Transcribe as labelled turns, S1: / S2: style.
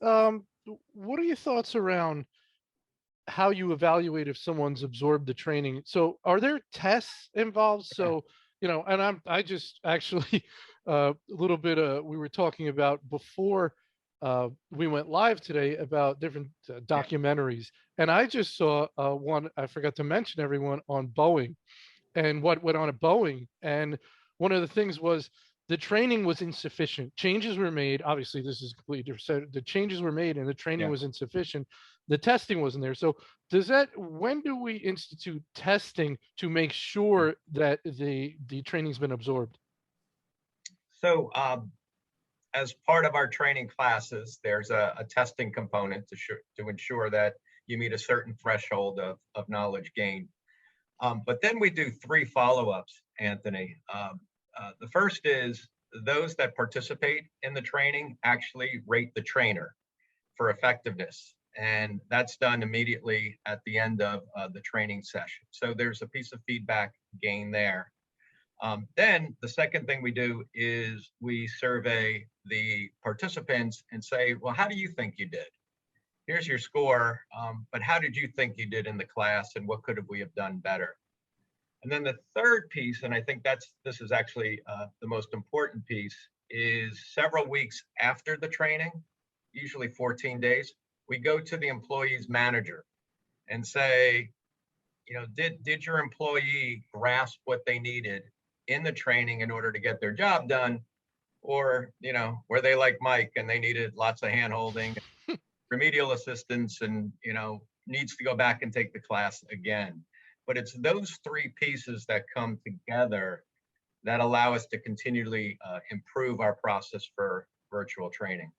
S1: what are your thoughts around how you evaluate if someone's absorbed the training? So are there tests involved? So, and I just actually a little bit we were talking about before we went live today about different
S2: Yeah.
S1: documentaries, and I just saw one I forgot to mention everyone on Boeing and what went on at Boeing. And one of the things was the training was insufficient. Changes were made. Obviously, this is completely different. So the changes were made and the training
S2: Yeah.
S1: was insufficient. The testing wasn't there. So when do we institute testing to make
S2: Yeah.
S1: sure that the training's been absorbed?
S2: So, as part of our training classes, there's a testing component to ensure that you meet a certain threshold of knowledge gain. But then we do three follow-ups, Anthony. The first is those that participate in the training actually rate the trainer for effectiveness. And that's done immediately at the end of the training session. So there's a piece of feedback gain there. Then the second thing we do is we survey the participants and say, well, how do you think you did? Here's your score, but how did you think you did in the class and what could we have done better? And then the third piece, and I think this is actually the most important piece, is several weeks after the training, usually 14 days, we go to the employee's manager and say, did your employee grasp what they needed in the training in order to get their job done? Or, were they like Mike and they needed lots of hand holding, remedial assistance, and, needs to go back and take the class again? But it's those three pieces that come together that allow us to continually improve our process for virtual training.